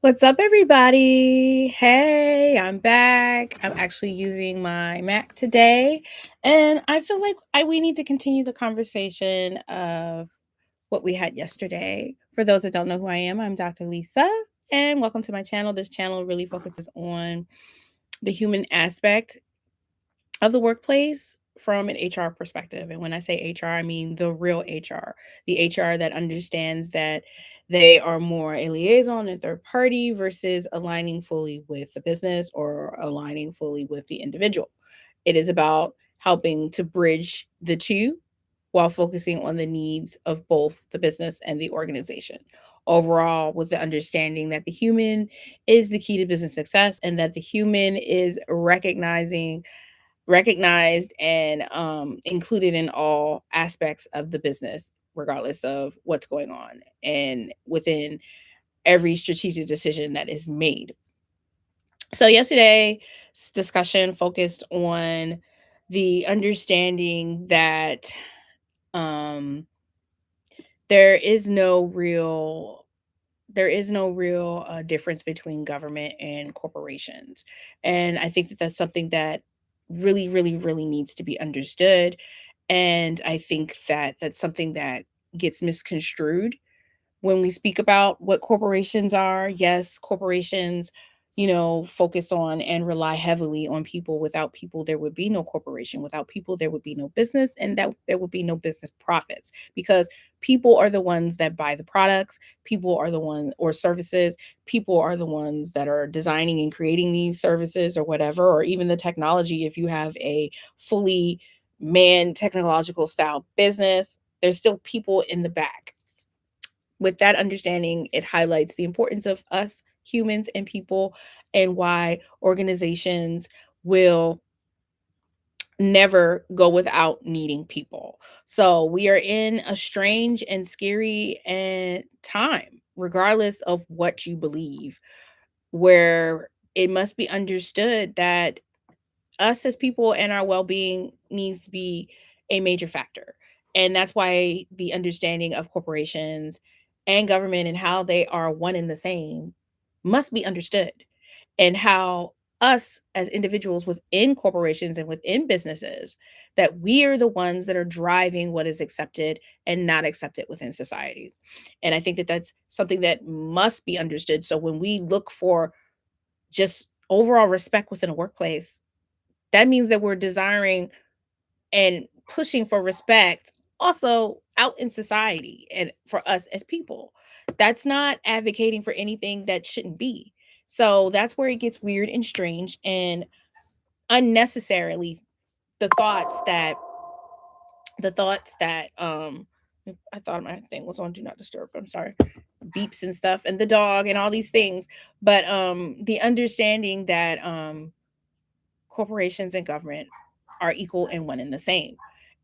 What's up, everybody? Hey, I'm back. I'm actually using my Mac today, and I feel like we need to continue the conversation of what we had yesterday. For those that don't know who I am, I'm Dr. Lisa, and welcome to my channel. This channel really focuses on the human aspect of the workplace from an HR perspective. And when I say HR, I mean the real HR, the HR that understands that they are more a liaison and third party versus aligning fully with the business or aligning fully with the individual. It is about helping to bridge the two while focusing on the needs of both the business and the organization. Overall, with the understanding that the human is the key to business success and that the human is recognized and included in all aspects of the business, regardless of what's going on and within every strategic decision that is made. So, yesterday's discussion focused on the understanding that um, there is no real difference between government and corporations. And I think that that's something that really, really, really needs to be understood. And I think that that's something that gets misconstrued when we speak about what corporations are. Yes, corporations, focus on and rely heavily on people. Without people, there would be no corporation. Without people, there would be no business, and that there would be no business profits because people are the ones that buy the products, people are the ones or services, people are the ones that are designing and creating these services or whatever, or even the technology. If you have a fully manned technological style business, there's still people in the back. With that understanding, it highlights the importance of us humans and people and why organizations will never go without needing people. So we are in a strange and scary and time, regardless of what you believe, where it must be understood that us as people and our well-being needs to be a major factor. And that's why the understanding of corporations and government and how they are one and the same must be understood, and how us as individuals within corporations and within businesses, that we are the ones that are driving what is accepted and not accepted within society. And I think that that's something that must be understood. So when we look for just overall respect within a workplace, that means that we're desiring and pushing for respect also out in society and for us as people. That's not advocating for anything that shouldn't be. So that's where it gets weird and strange and unnecessarily the thoughts that the thoughts that I thought my thing was on do not disturb. I'm sorry. Beeps and stuff and the dog and all these things. But the understanding that corporations and government are equal and one and the same.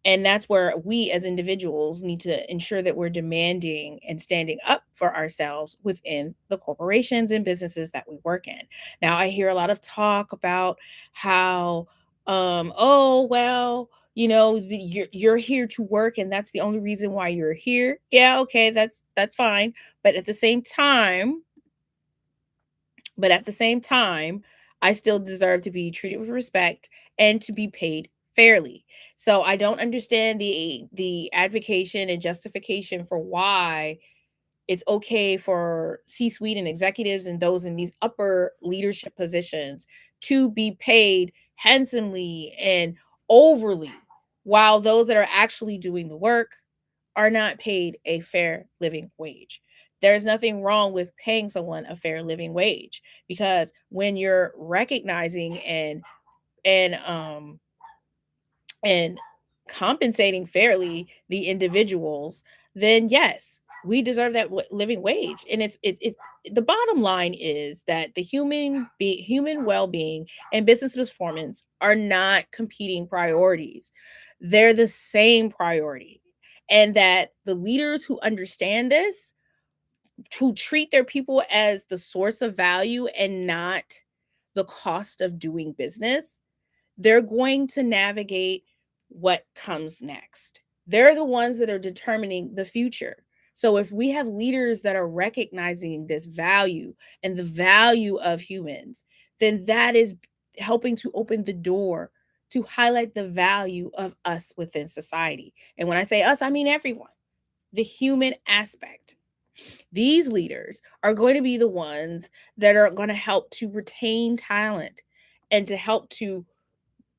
And that's where we as individuals need to ensure that we're demanding and standing up for ourselves within the corporations and businesses that we work in. Now, I hear a lot of talk about how, oh, well, you're here to work and that's the only reason why you're here. Yeah, okay, that's fine. But at the same time, but at the same time, I still deserve to be treated with respect and to be paid fairly. So I don't understand the advocation and justification for why it's okay for C-suite and executives and those in these upper leadership positions to be paid handsomely and overly, while those that are actually doing the work are not paid a fair living wage. There's nothing wrong with paying someone a fair living wage, because when you're recognizing and compensating fairly the individuals, then yes, we deserve that living wage. And it's the bottom line is that the human well-being and business performance are not competing priorities. They're the same priority. And that the leaders who understand this, to treat their people as the source of value and not the cost of doing business, they're going to navigate what comes next. They're the ones that are determining the future. So if we have leaders that are recognizing this value and the value of humans, then that is helping to open the door to highlight the value of us within society. And when I say us, I mean everyone, the human aspect. These leaders are going to be the ones that are going to help to retain talent and to help to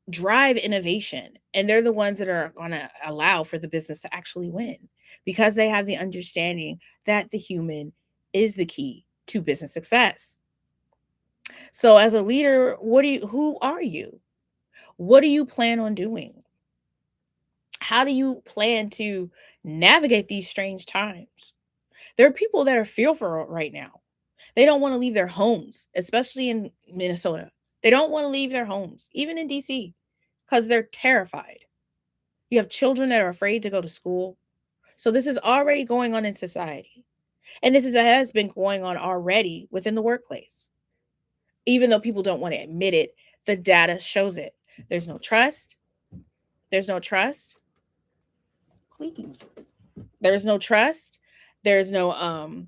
drive innovation. And they're the ones that are going to allow for the business to actually win because they have the understanding that the human is the key to business success. So as a leader, who are you? What do you plan on doing? How do you plan to navigate these strange times? There are people that are fearful right now. They don't want to leave their homes, especially in Minnesota. They don't want to leave their homes, even in DC, because they're terrified. You have children that are afraid to go to school. So this is already going on in society. And has been going on already within the workplace. Even though people don't want to admit it, the data shows it. There's no trust. There's no trust. Please. There's no trust. There's no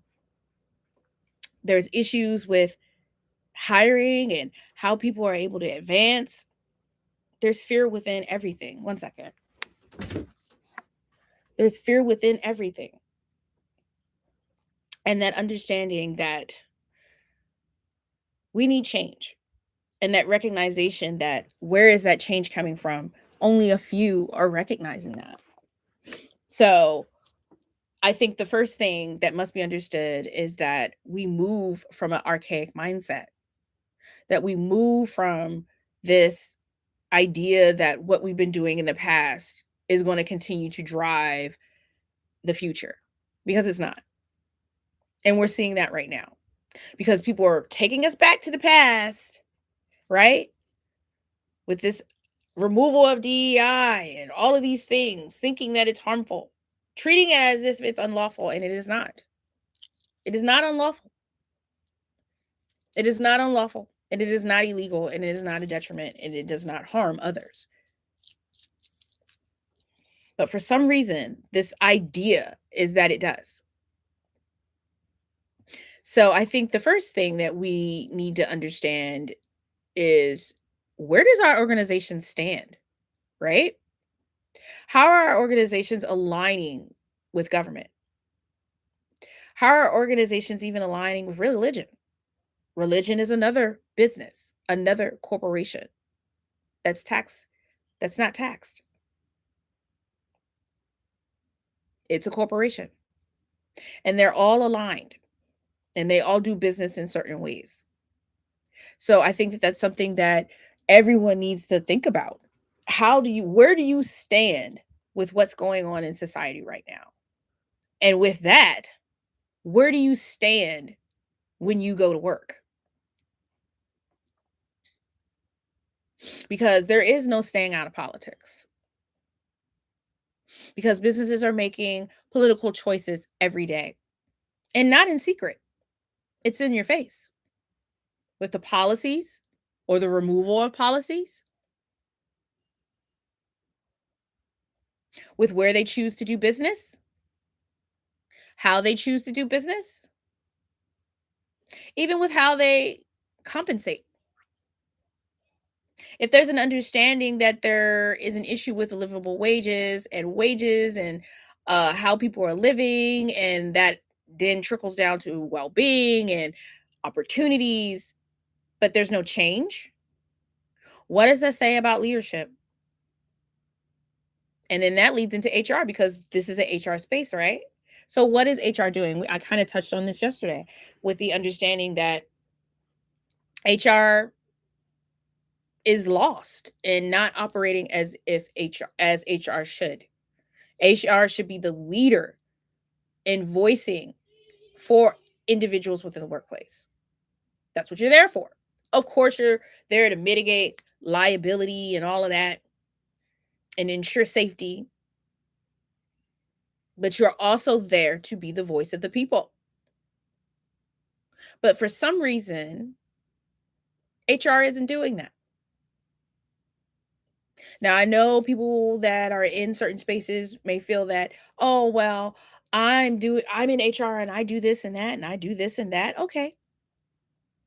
there's issues with hiring and how people are able to advance. There's fear within everything. One second. There's fear within everything. And that understanding that we need change and that recognition that where is that change coming from? Only a few are recognizing that. So I think the first thing that must be understood is that we move from an archaic mindset, that we move from this idea that what we've been doing in the past is going to continue to drive the future because it's not. And we're seeing that right now because people are taking us back to the past, right? With this removal of DEI and all of these things, thinking that it's harmful, treating it as if it's unlawful, and it is not. It is not unlawful. It is not unlawful, and it is not illegal, and it is not a detriment, and it does not harm others. But for some reason, this idea is that it does. So I think the first thing that we need to understand is where does our organization stand, right? How are our organizations aligning with government? How are organizations even aligning with religion? Religion is another business, another corporation that's not taxed. It's a corporation. And they're all aligned and they all do business in certain ways. So I think that that's something that everyone needs to think about. Where do you stand with what's going on in society right now? And with that, where do you stand when you go to work? Because there is no staying out of politics. Because businesses are making political choices every day and not in secret. It's in your face with the policies or the removal of policies, with where they choose to do business, how they choose to do business, even with how they compensate. If there's an understanding that there is an issue with livable wages and how people are living, and that then trickles down to well being and opportunities, but there's no change, what does that say about leadership? And then that leads into HR because this is an HR space, right? So, what is HR doing? I kind of touched on this yesterday with the understanding that HR is lost and not operating as if HR should. HR should be the leader in voicing for individuals within the workplace. That's what you're there for. Of course, you're there to mitigate liability and all of that and ensure safety, but you're also there to be the voice of the people. But for some reason, HR isn't doing that. Now, I know people that are in certain spaces may feel that, oh, well, I'm in HR and I do this and that and I do this and that. Okay.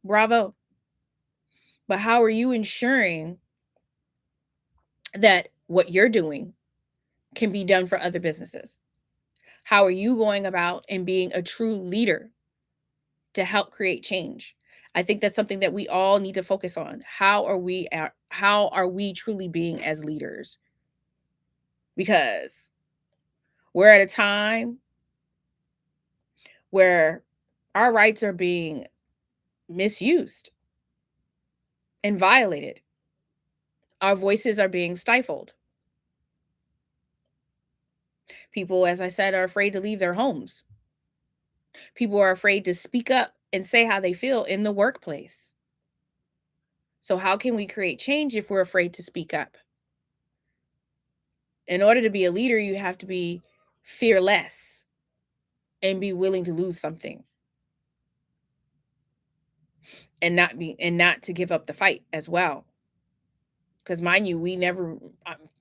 Bravo. But how are you ensuring that what you're doing can be done for other businesses? How are you going about and being a true leader to help create change? I think that's something that we all need to focus on. How are we truly being as leaders? Because we're at a time where our rights are being misused and violated. Our voices are being stifled. People, as I said, are afraid to leave their homes. People are afraid to speak up and say how they feel in the workplace. So, how can we create change if we're afraid to speak up? In order to be a leader, you have to be fearless and be willing to lose something and not to give up the fight as well. Because mind you,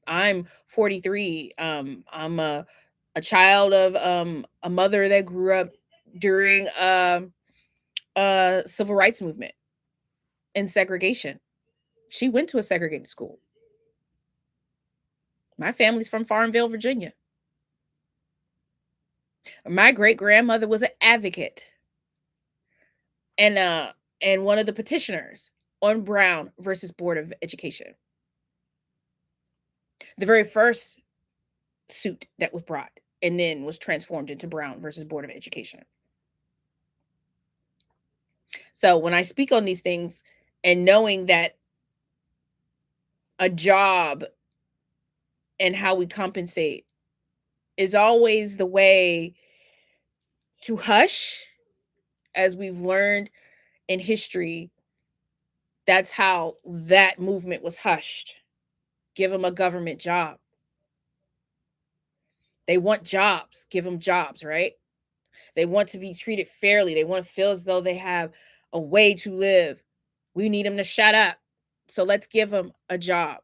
I'm 43. I'm a child of a mother that grew up during a civil rights movement and segregation. She went to a segregated school. My family's from Farmville, Virginia. My great grandmother was an advocate and one of the petitioners on Brown versus Board of Education. The very first suit that was brought and then was transformed into Brown versus Board of Education. So when I speak on these things and knowing that a job and how we compensate is always the way to hush, as we've learned in history, that's how that movement was hushed. Give them a government job. They want jobs. Give them jobs, right? They want to be treated fairly. They want to feel as though they have a way to live. We need them to shut up. So let's give them a job.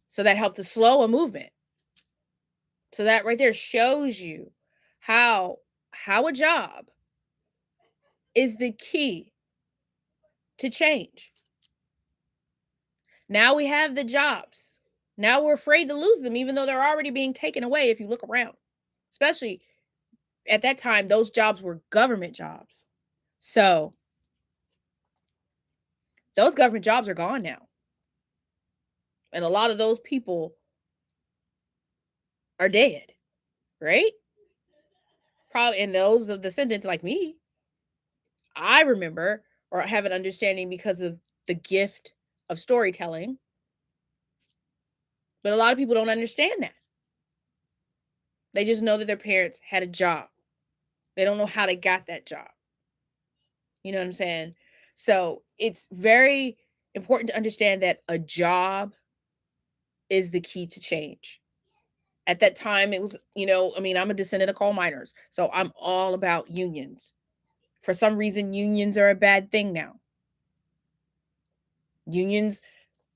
So that helped to slow a movement. So that right there shows you how a job is the key to change. Now we have the jobs. Now we're afraid to lose them, even though they're already being taken away if you look around. Especially at that time, those jobs were government jobs. So those government jobs are gone now. And a lot of those people are dead, right? Probably, and those of descendants like me, I remember or have an understanding because of the gift of storytelling. But a lot of people don't understand that. They just know that their parents had a job. They don't know how they got that job. You know what I'm saying? So it's very important to understand that a job is the key to change. At that time, it was, I mean, I'm a descendant of coal miners, so I'm all about unions. For some reason, unions are a bad thing now. Unions,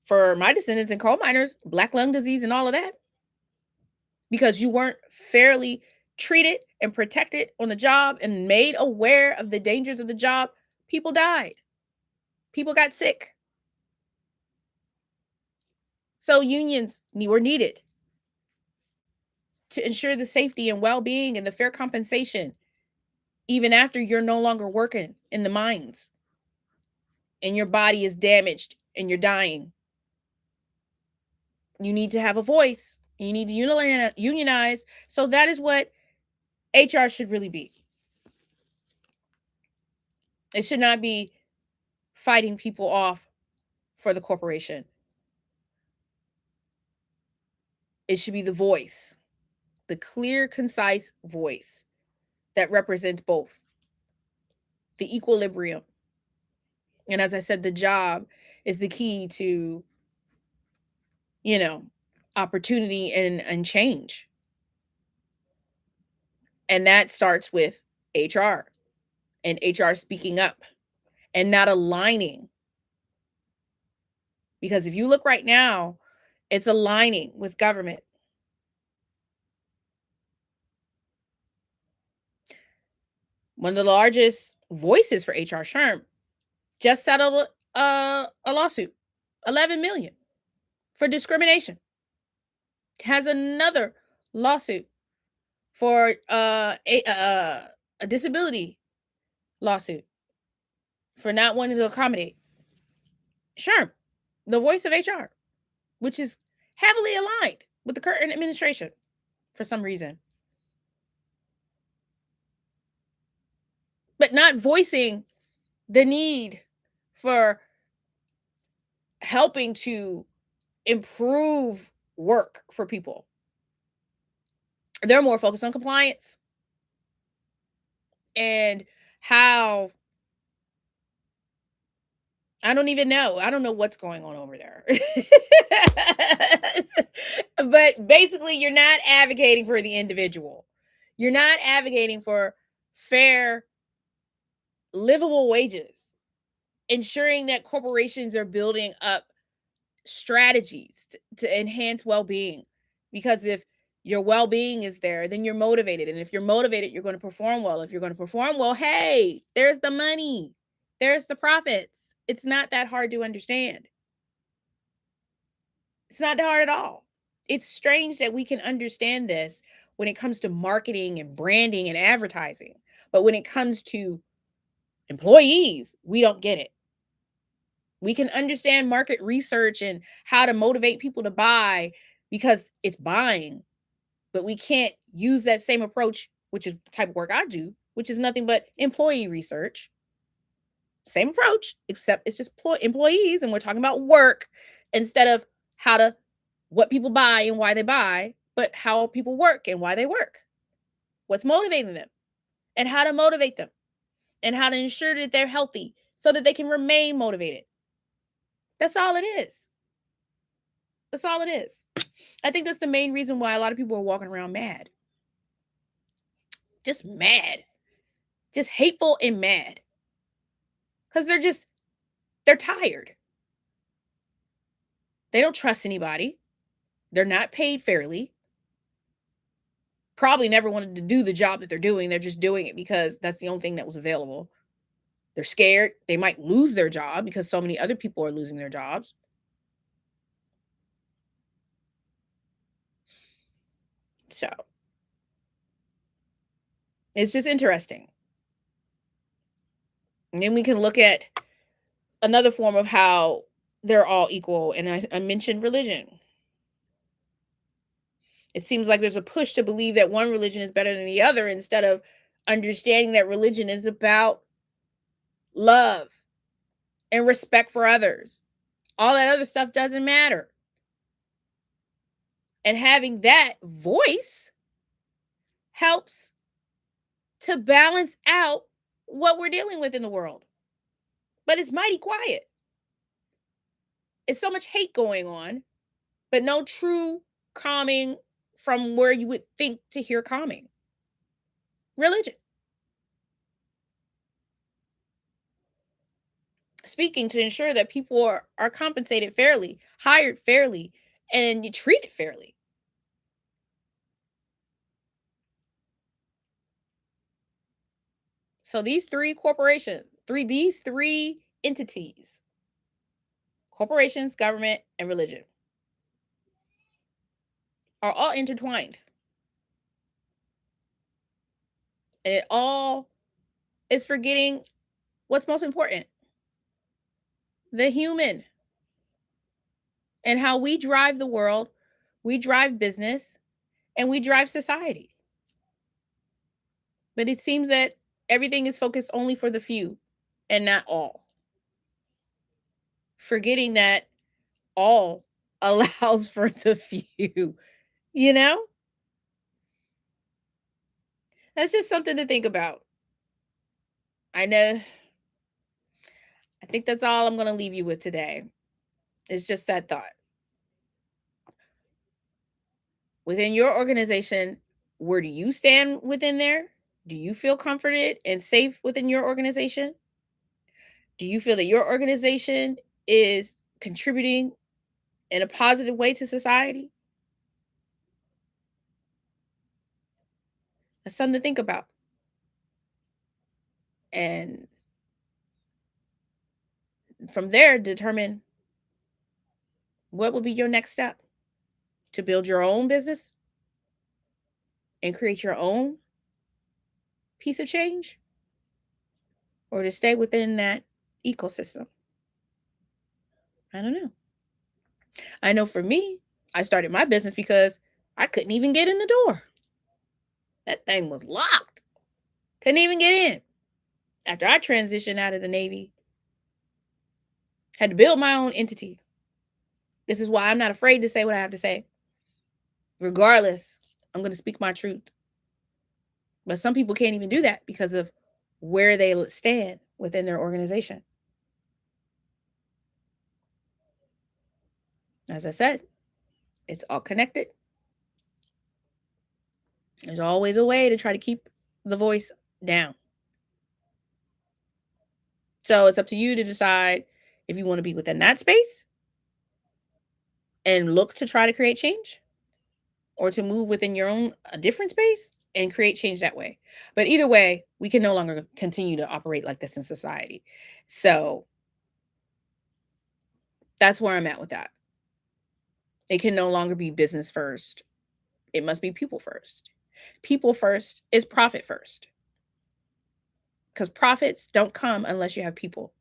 for my descendants and coal miners, black lung disease and all of that, because you weren't fairly treated and protected on the job and made aware of the dangers of the job, people died. People got sick. So unions were needed to ensure the safety and well-being and the fair compensation, even after you're no longer working in the mines and your body is damaged and you're dying. You need to have a voice. You need to unionize. So that is what HR should really be. It should not be fighting people off for the corporation. It should be the voice, the clear, concise voice that represents both, the equilibrium. And as I said, the job is the key to, you know, opportunity and change. And that starts with HR and HR speaking up and not aligning. Because if you look right now, it's aligning with government. One of the largest voices for HR, Sherm, just settled a lawsuit, 11 million for discrimination. Has another lawsuit for a disability lawsuit for not wanting to accommodate. Sherm, the voice of HR, which is heavily aligned with the current administration for some reason, but not voicing the need for helping to improve work for people. They're more focused on compliance and how I don't even know. I don't know what's going on over there. But basically, you're not advocating for the individual. You're not advocating for fair, livable wages, ensuring that corporations are building up strategies to enhance well-being. Because if your well-being is there, then you're motivated. And if you're motivated, you're going to perform well. If you're going to perform well, hey, there's the money, there's the profits. It's not that hard to understand. It's not that hard at all. It's strange that we can understand this when it comes to marketing and branding and advertising. But when it comes to employees, we don't get it. We can understand market research and how to motivate people to buy because it's buying, but we can't use that same approach, which is the type of work I do, which is nothing but employee research. Same approach, except it's just employees, and we're talking about work instead of how to what people buy and why they buy, but how people work and why they work. What's motivating them and how to motivate them and how to ensure that they're healthy so that they can remain motivated. That's all it is. That's all it is. I think that's the main reason why a lot of people are walking around mad. Just mad. Just hateful and mad. Because they're tired. They don't trust anybody. They're not paid fairly. Probably never wanted to do the job that they're doing. They're just doing it because that's the only thing that was available. They're scared. They might lose their job because so many other people are losing their jobs. So it's just interesting. And then we can look at another form of how they're all equal. And I mentioned religion. It seems like there's a push to believe that one religion is better than the other instead of understanding that religion is about love and respect for others. All that other stuff doesn't matter. And having that voice helps to balance out what we're dealing with in the world. But it's mighty quiet. It's so much hate going on, but no true calming from where you would think to hear calming. Religion. Speaking to ensure that people are compensated fairly, hired fairly, and you treated fairly. So these three corporations, these three entities, corporations, government, and religion, are all intertwined. And it all is forgetting what's most important: the human, and how we drive the world, we drive business, and we drive society. But it seems that everything is focused only for the few and not all, forgetting that all allows for the few, you know? That's just something to think about. I know. I think that's all I'm going to leave you with today. It's just that thought. Within your organization, where do you stand within there? Do you feel comforted and safe within your organization? Do you feel that your organization is contributing in a positive way to society? That's something to think about. And from there, determine what will be your next step to build your own business and create your own piece of change, or to stay within that ecosystem. I don't know. I know for me, I started my business because I couldn't even get in the door. That thing was locked. Couldn't even get in. After I transitioned out of the Navy, had to build my own entity. This is why I'm not afraid to say what I have to say. Regardless, I'm going to speak my truth. But some people can't even do that because of where they stand within their organization. As I said, it's all connected. There's always a way to try to keep the voice down. So it's up to you to decide if you want to be within that space and look to try to create change, or to move within your own a different space and create change that way. But either way, we can no longer continue to operate like this in society. So that's where I'm at with that. It can no longer be business first. It must be people first. People first is profit first, because profits don't come unless you have people.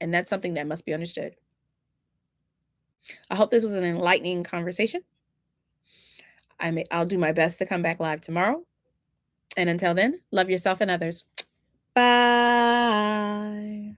And that's something that must be understood. I hope this was an enlightening conversation. I'll do my best to come back live tomorrow. And until then, love yourself and others. Bye.